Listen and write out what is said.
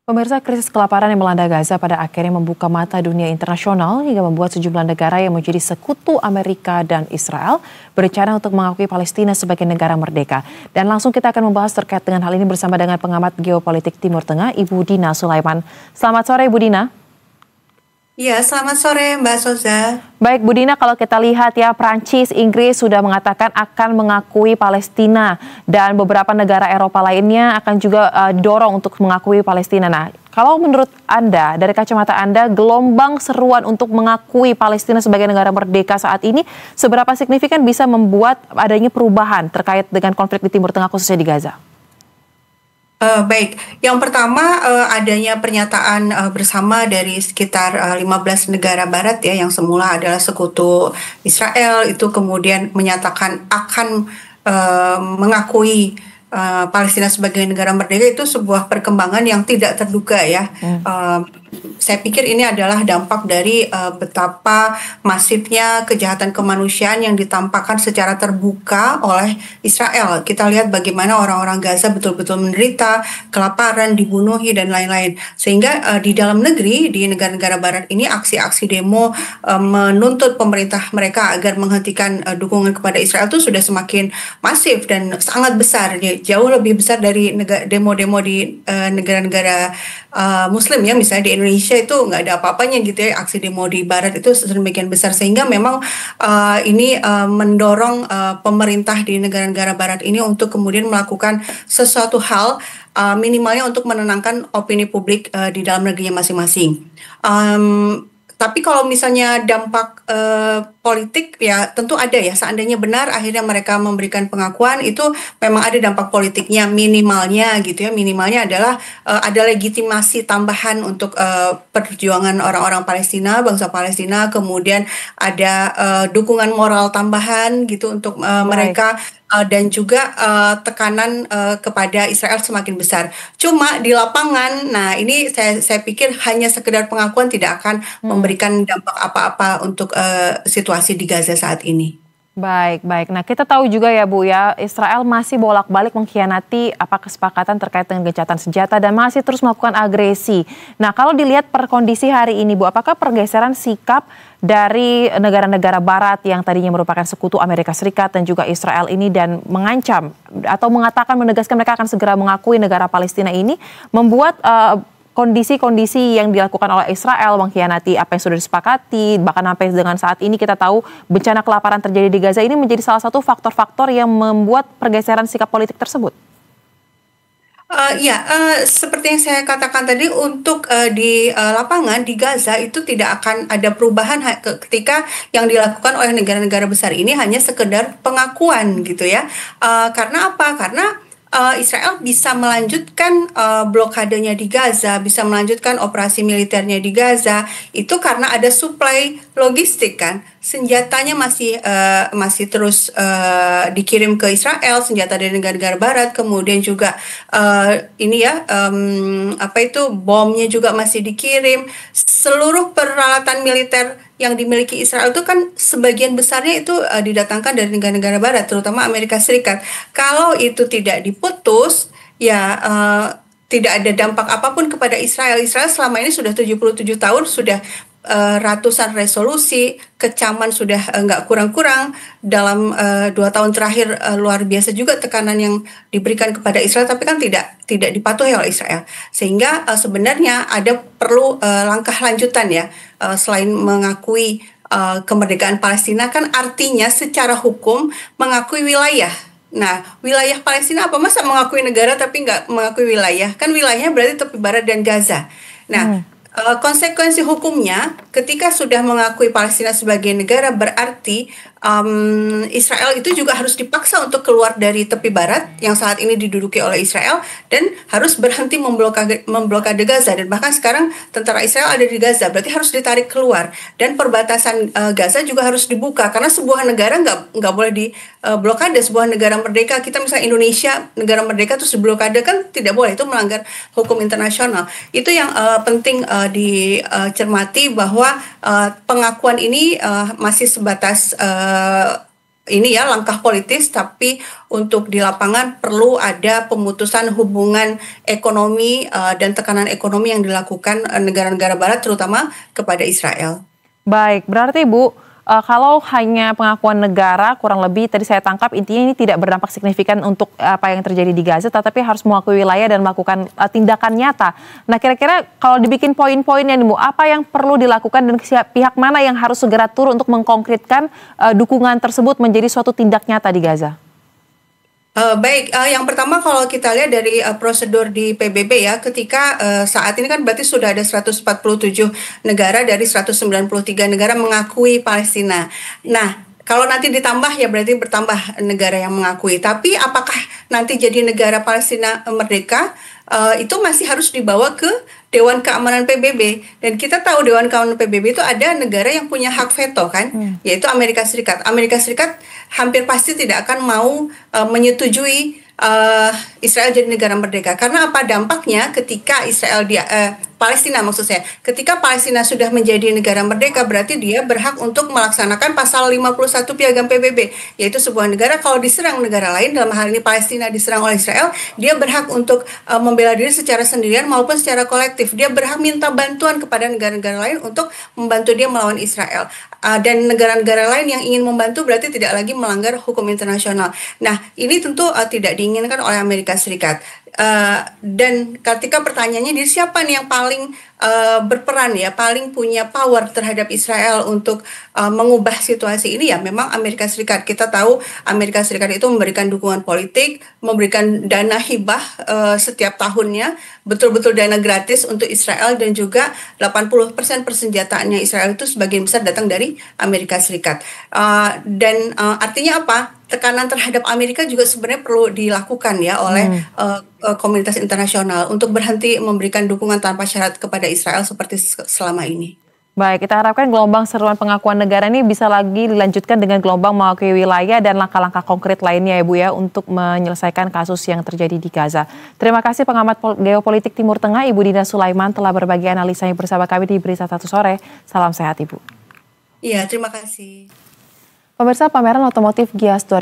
Pemirsa, krisis kelaparan yang melanda Gaza pada akhirnya membuka mata dunia internasional hingga membuat sejumlah negara yang menjadi sekutu Amerika dan Israel berencana untuk mengakui Palestina sebagai negara merdeka. Dan langsung kita akan membahas terkait dengan hal ini bersama dengan pengamat geopolitik Timur Tengah, Ibu Dina Sulaiman. Selamat sore, Ibu Dina. Iya, selamat sore Mbak Soza. Baik, Bu Dina, kalau kita lihat ya, Prancis, Inggris sudah mengatakan akan mengakui Palestina dan beberapa negara Eropa lainnya akan juga dorong untuk mengakui Palestina. Nah, kalau menurut Anda, dari kacamata Anda, gelombang seruan untuk mengakui Palestina sebagai negara merdeka saat ini seberapa signifikan bisa membuat adanya perubahan terkait dengan konflik di Timur Tengah khususnya di Gaza? Baik, yang pertama adanya pernyataan bersama dari sekitar 15 negara barat ya yang semula adalah sekutu Israel itu kemudian menyatakan akan mengakui Palestina sebagai negara merdeka itu sebuah perkembangan yang tidak terduga ya. Saya pikir ini adalah dampak dari betapa masifnya kejahatan kemanusiaan yang ditampakkan secara terbuka oleh Israel. Kita lihat bagaimana orang-orang Gaza betul-betul menderita, kelaparan, dibunuhi, dan lain-lain. Sehingga di dalam negeri, di negara-negara barat ini, aksi-aksi demo menuntut pemerintah mereka agar menghentikan dukungan kepada Israel itu sudah semakin masif dan sangat besar. Jauh lebih besar dari demo-demo di negara-negara Muslim ya, misalnya di Indonesia itu nggak ada apa-apanya gitu ya, aksi demo di Barat itu sedemikian besar sehingga memang ini mendorong pemerintah di negara-negara Barat ini untuk kemudian melakukan sesuatu hal minimalnya untuk menenangkan opini publik di dalam negerinya masing-masing. Tapi kalau misalnya dampak politik ya tentu ada ya, seandainya benar akhirnya mereka memberikan pengakuan itu memang ada dampak politiknya minimalnya gitu ya, minimalnya adalah ada legitimasi tambahan untuk perjuangan orang-orang Palestina, bangsa Palestina, kemudian ada dukungan moral tambahan gitu untuk mereka. Dan juga tekanan kepada Israel semakin besar. Cuma di lapangan, nah ini saya pikir hanya sekedar pengakuan tidak akan memberikan dampak apa-apa untuk situasi di Gaza saat ini. Baik. Nah kita tahu juga ya Bu ya, Israel masih bolak-balik mengkhianati kesepakatan terkait dengan gencatan senjata dan masih terus melakukan agresi. Nah kalau dilihat per kondisi hari ini Bu, apakah pergeseran sikap dari negara-negara barat yang tadinya merupakan sekutu Amerika Serikat dan juga Israel ini dan mengancam atau mengatakan menegaskan mereka akan segera mengakui negara Palestina ini membuat kondisi-kondisi yang dilakukan oleh Israel mengkhianati apa yang sudah disepakati, bahkan sampai dengan saat ini kita tahu bencana kelaparan terjadi di Gaza ini menjadi salah satu faktor-faktor yang membuat pergeseran sikap politik tersebut. Seperti yang saya katakan tadi, untuk di lapangan di Gaza itu tidak akan ada perubahan ketika yang dilakukan oleh negara-negara besar ini hanya sekedar pengakuan gitu ya. Karena apa? Karena Israel bisa melanjutkan blokadenya di Gaza, bisa melanjutkan operasi militernya di Gaza, itu karena ada suplai logistik kan, senjatanya masih terus dikirim ke Israel, senjata dari negara-negara Barat, kemudian juga bomnya juga masih dikirim, seluruh peralatan militer yang dimiliki Israel itu kan sebagian besarnya itu didatangkan dari negara-negara Barat, terutama Amerika Serikat. Kalau itu tidak diputus, ya tidak ada dampak apapun kepada Israel. Israel selama ini sudah 77 tahun, sudah ratusan resolusi, kecaman sudah nggak kurang-kurang. Dalam 2 tahun terakhir luar biasa juga tekanan yang diberikan kepada Israel, tapi kan tidak dipatuhi oleh Israel. Sehingga sebenarnya ada perlu langkah lanjutan ya, selain mengakui kemerdekaan Palestina kan artinya secara hukum mengakui wilayah. Nah, wilayah Palestina apa masa mengakui negara tapi nggak mengakui wilayah? Kan wilayahnya berarti tepi barat dan Gaza. Nah, konsekuensi hukumnya ketika sudah mengakui Palestina sebagai negara berarti Israel itu juga harus dipaksa untuk keluar dari tepi barat yang saat ini diduduki oleh Israel dan harus berhenti memblokade Gaza, dan bahkan sekarang tentara Israel ada di Gaza, berarti harus ditarik keluar, dan perbatasan Gaza juga harus dibuka karena sebuah negara nggak boleh diblokade. Sebuah negara merdeka, kita misalnya Indonesia negara merdeka terus diblokade kan tidak boleh, itu melanggar hukum internasional. Itu yang penting dicermati bahwa pengakuan ini masih sebatas ini ya langkah politis, tapi untuk di lapangan perlu ada pemutusan hubungan ekonomi dan tekanan ekonomi yang dilakukan negara-negara Barat terutama kepada Israel. Baik, berarti Bu, kalau hanya pengakuan negara kurang lebih tadi saya tangkap intinya ini tidak berdampak signifikan untuk apa yang terjadi di Gaza, tetapi harus mengakui wilayah dan melakukan tindakan nyata. Nah kira-kira kalau dibikin poin-poinnya nih Bu, apa yang perlu dilakukan dan pihak mana yang harus segera turun untuk mengkonkretkan dukungan tersebut menjadi suatu tindak nyata di Gaza? Baik, yang pertama kalau kita lihat dari prosedur di PBB ya, ketika saat ini kan berarti sudah ada 147 negara dari 193 negara mengakui Palestina. Nah, kalau nanti ditambah ya berarti bertambah negara yang mengakui. Tapi apakah nanti jadi negara Palestina merdeka? Itu masih harus dibawa ke Dewan Keamanan PBB, dan kita tahu Dewan Keamanan PBB itu ada negara yang punya hak veto kan, yaitu Amerika Serikat. Amerika Serikat hampir pasti tidak akan mau menyetujui Israel jadi negara merdeka, karena apa dampaknya ketika Palestina maksud saya, ketika Palestina sudah menjadi negara merdeka berarti dia berhak untuk melaksanakan pasal 51 Piagam PBB, yaitu sebuah negara kalau diserang negara lain, dalam hal ini Palestina diserang oleh Israel, dia berhak untuk membela diri secara sendirian maupun secara kolektif. Dia berhak minta bantuan kepada negara-negara lain untuk membantu dia melawan Israel. Dan negara-negara lain yang ingin membantu berarti tidak lagi melanggar hukum internasional. Nah, ini tentu tidak diinginkan oleh Amerika Serikat. Dan ketika pertanyaannya di siapa nih yang paling berperan ya, paling punya power terhadap Israel untuk mengubah situasi ini, ya memang Amerika Serikat. Kita tahu Amerika Serikat itu memberikan dukungan politik, memberikan dana hibah setiap tahunnya, betul-betul dana gratis untuk Israel, dan juga 80% persenjataannya Israel itu sebagian besar datang dari Amerika Serikat. Dan artinya apa? Tekanan terhadap Amerika juga sebenarnya perlu dilakukan ya oleh komunitas internasional untuk berhenti memberikan dukungan tanpa syarat kepada Israel seperti selama ini. Baik, kita harapkan gelombang seruan pengakuan negara ini bisa lagi dilanjutkan dengan gelombang mengakui wilayah dan langkah-langkah konkret lainnya ya Bu ya untuk menyelesaikan kasus yang terjadi di Gaza. Terima kasih pengamat geopolitik Timur Tengah Ibu Dina Sulaiman telah berbagi analisanya bersama kami di Berita Satu Sore. Salam sehat Ibu. Iya, terima kasih. Pemirsa, pameran otomotif Gias 2000